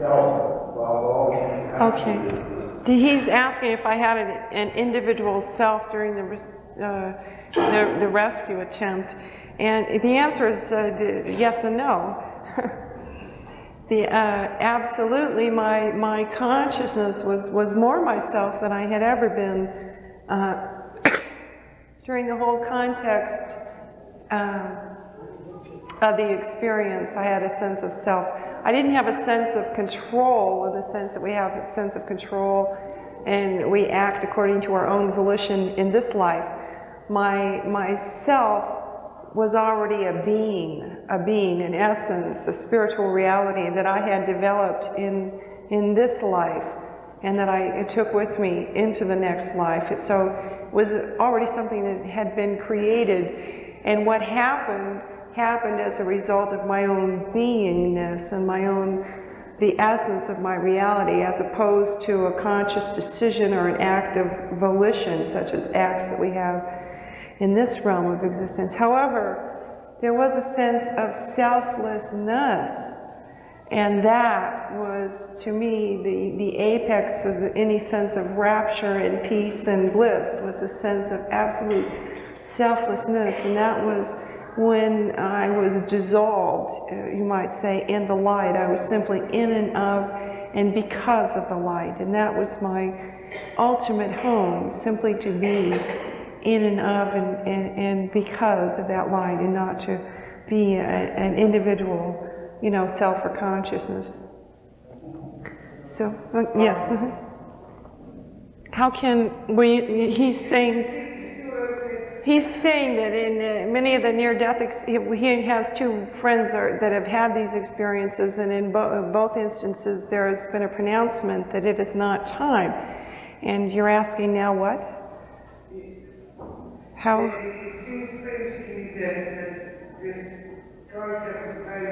self while always. Okay. He's asking if I had an individual self during the rescue attempt, and the answer is yes and no. Absolutely, my consciousness was more myself than I had ever been during the whole context of the experience. I had a sense of self. I didn't have a sense of control in the sense that we have a sense of control and we act according to our own volition in this life. My self was already a being, an essence, a spiritual reality that I had developed in this life and that I took with me into the next life. So it was already something that had been created, and what happened as a result of my own beingness and the essence of my reality, as opposed to a conscious decision or an act of volition, such as acts that we have in this realm of existence. However, there was a sense of selflessness, and that was, to me, the apex of any sense of rapture and peace and bliss, was a sense of absolute selflessness, and that was when I was dissolved, you might say, in the light. I was simply in and of and because of the light, and that was my ultimate home, simply to be in and of and because of that light, and not to be an individual, self or consciousness. So, yes. How can we, he's saying that in many of the near-death, he has two friends that have had these experiences, and in both instances there has been a pronouncement that it is not time. And you're asking now what? How? It seems strange to me that this concept of time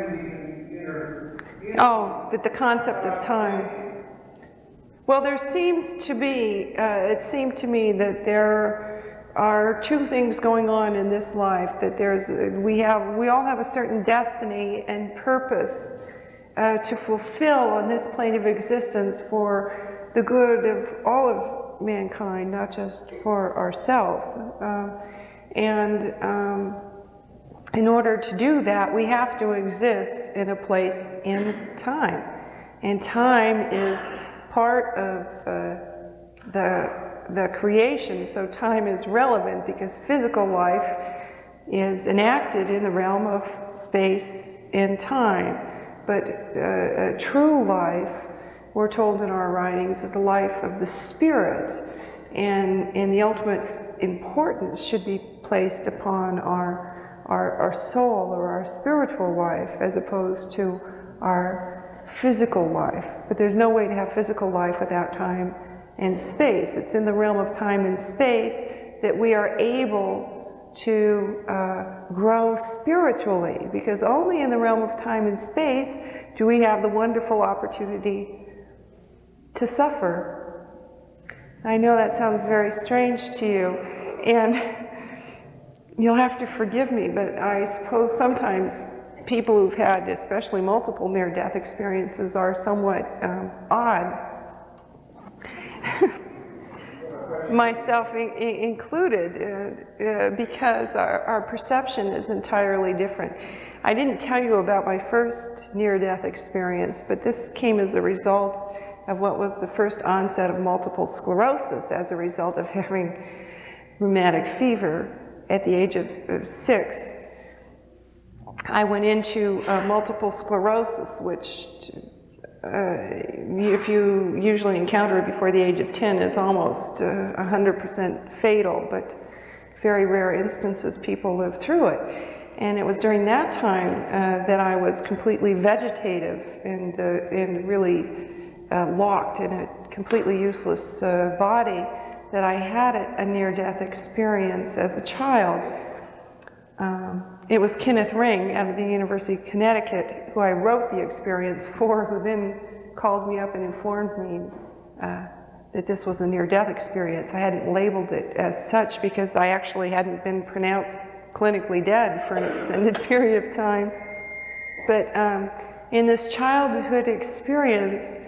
that the concept of time. Well, there seems to be, it seemed to me that there are two things going on in this life, that we all have a certain destiny and purpose to fulfill on this plane of existence for the good of all of mankind, not just for ourselves. In order to do that, we have to exist in a place in time. And time is part of the creation, so time is relevant because physical life is enacted in the realm of space and time. But a true life, we're told in our writings, is the life of the spirit, and the ultimate importance should be placed upon our soul or our spiritual life as opposed to our physical life. But there's no way to have physical life without time and space. It's in the realm of time and space that we are able to grow spiritually, because only in the realm of time and space do we have the wonderful opportunity to suffer. I know that sounds very strange to you, and you'll have to forgive me, but I suppose sometimes people who've had especially multiple near-death experiences are somewhat odd. Myself included, because our perception is entirely different. I didn't tell you about my first near-death experience, but this came as a result of what was the first onset of multiple sclerosis as a result of having rheumatic fever at the age of 6. I went into multiple sclerosis, which if you usually encounter it before the age of 10 is almost 100% fatal, but very rare instances people live through it. And it was during that time that I was completely vegetative and really locked in a completely useless body, that I had a near-death experience as a child. It was Kenneth Ring out of the University of Connecticut, who I wrote the experience for, who then called me up and informed me that this was a near-death experience. I hadn't labeled it as such because I actually hadn't been pronounced clinically dead for an extended period of time. But in this childhood experience,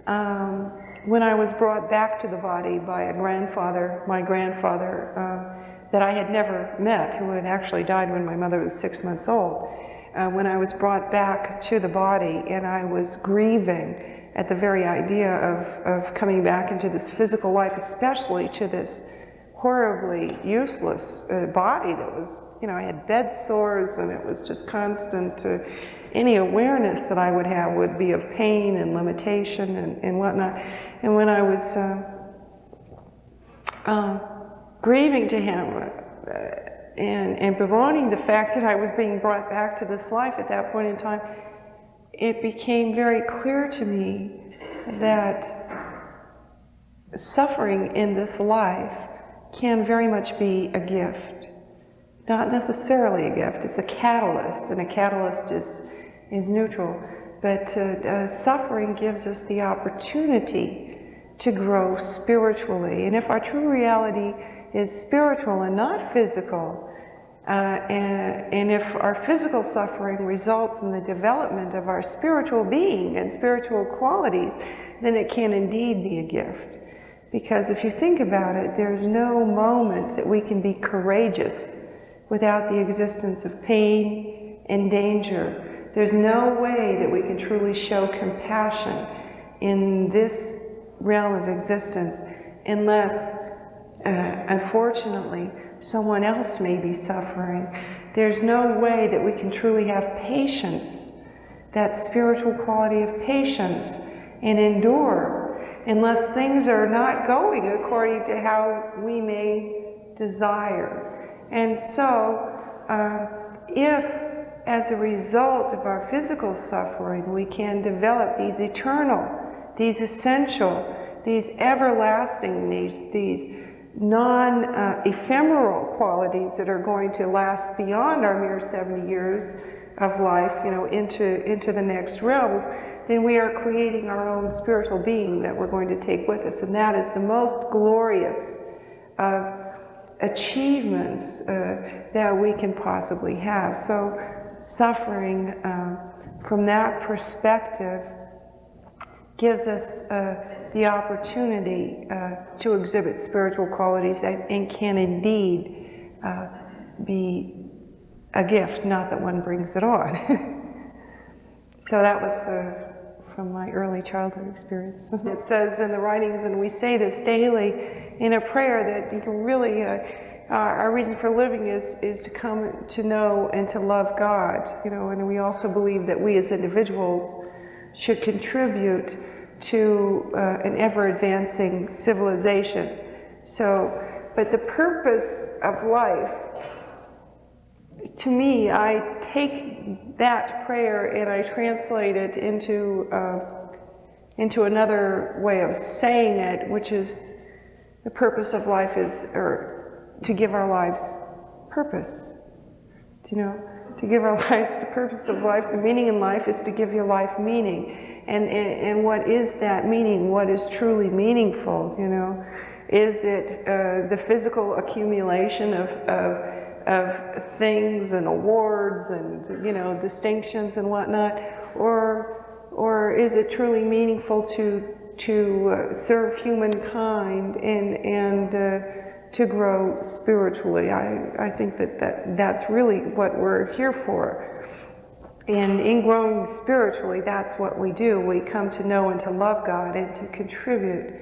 when I was brought back to the body by a grandfather, my grandfather, that I had never met, who had actually died when my mother was 6 months old, when I was brought back to the body and I was grieving at the very idea of coming back into this physical life, especially to this horribly useless body that was, you know, I had bed sores and it was just constant. Any awareness that I would have would be of pain and limitation and whatnot. And when I was grieving to him and bemoaning the fact that I was being brought back to this life at that point in time, it became very clear to me that suffering in this life can very much be a gift. Not necessarily a gift, it's a catalyst, and a catalyst is neutral. But suffering gives us the opportunity to grow spiritually. And if our true reality is spiritual and not physical, and if our physical suffering results in the development of our spiritual being and spiritual qualities, then it can indeed be a gift. Because if you think about it, there's no moment that we can be courageous without the existence of pain and danger. There's no way that we can truly show compassion in this realm of existence unless, unfortunately, someone else may be suffering. There's no way that we can truly have patience, that spiritual quality of patience, and endure unless things are not going according to how we may desire. And so, if as a result of our physical suffering we can develop these eternal, these essential, these everlasting, these non-ephemeral qualities that are going to last beyond our mere 70 years of life, you know, into the next realm, then we are creating our own spiritual being that we're going to take with us. And that is the most glorious of achievements that we can possibly have. So suffering from that perspective gives us the opportunity to exhibit spiritual qualities and can indeed be a gift, not that one brings it on. So that was from my early childhood experience. It says in the writings, and we say this daily in a prayer, that you can really, our reason for living is to come to know and to love God, you know, and we also believe that we as individuals should contribute to an ever-advancing civilization. So, but the purpose of life, to me, I take that prayer and I translate it into another way of saying it, which is the purpose of life is, or to give our lives purpose. You know, to give our lives the purpose of life, the meaning in life is to give your life meaning. And what is that meaning? What is truly meaningful, you know? Is it the physical accumulation of things and awards and, you know, distinctions and whatnot? Or is it truly meaningful to serve humankind and to grow spiritually? I think that's really what we're here for. And in growing spiritually, that's what we do. We come to know and to love God and to contribute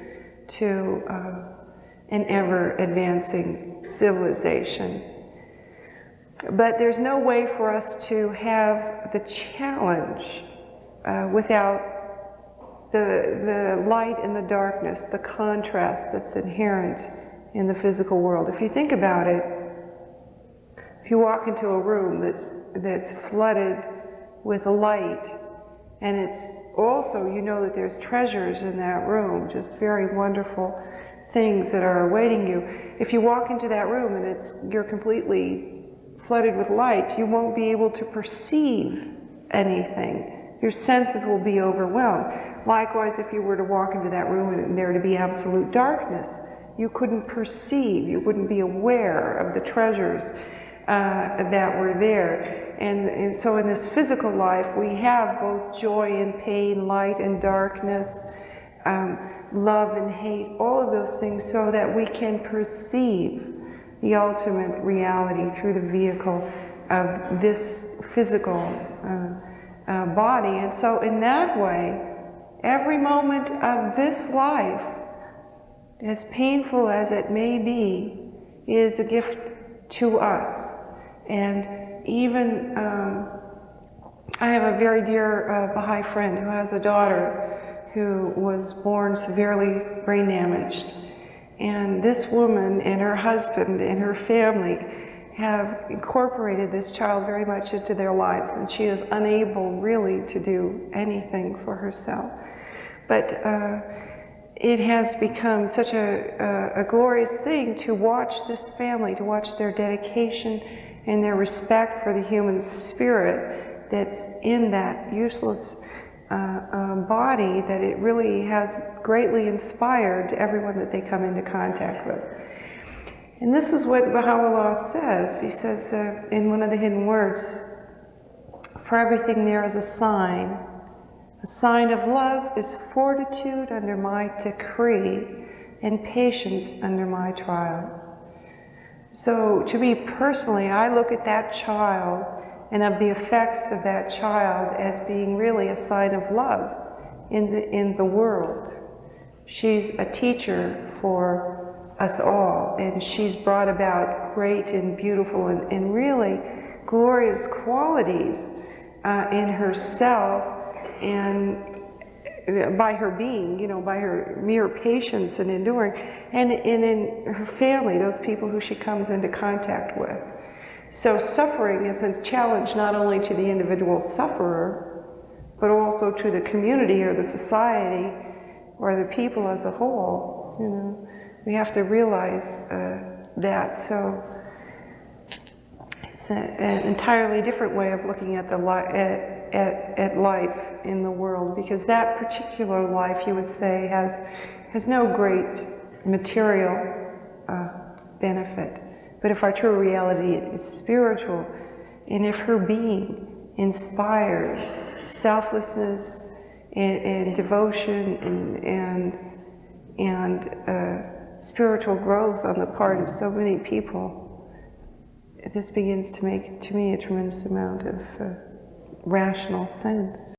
to an ever-advancing civilization. But there's no way for us to have the challenge without the light and the darkness, the contrast that's inherent in the physical world. If you think about it, if you walk into a room that's flooded with light, and it's also, you know that there's treasures in that room, just very wonderful things that are awaiting you. If you walk into that room and you're completely flooded with light, you won't be able to perceive anything. Your senses will be overwhelmed. Likewise, if you were to walk into that room and there to be absolute darkness, you couldn't perceive, you wouldn't be aware of the treasures that were there. And so in this physical life, we have both joy and pain, light and darkness, love and hate, all of those things, so that we can perceive the ultimate reality through the vehicle of this physical body. And so in that way, every moment of this life, as painful as it may be, is a gift to us. And even, I have a very dear Baha'i friend who has a daughter who was born severely brain damaged. And this woman and her husband and her family have incorporated this child very much into their lives, and she is unable really to do anything for herself. But it has become such a glorious thing to watch this family, to watch their dedication and their respect for the human spirit that's in that useless body, that it really has greatly inspired everyone that they come into contact with. And this is what Baha'u'llah says. He says in one of the hidden words, "For everything there is a sign. A sign of love is fortitude under my decree and patience under my trials." So to me personally, I look at that child and of the effects of that child as being really a sign of love in the world. She's a teacher for us all, and she's brought about great and beautiful and really glorious qualities in herself, and by her being, you know, by her mere patience and enduring, and in her family, those people who she comes into contact with. So suffering is a challenge not only to the individual sufferer, but also to the community or the society or the people as a whole. You know, we have to realize that. So it's an entirely different way of looking at at life in the world, because that particular life, you would say, has no great material benefit. But if our true reality is spiritual, and if her being inspires selflessness and devotion and spiritual growth on the part of so many people, this begins to make, to me, a tremendous amount of rational sense.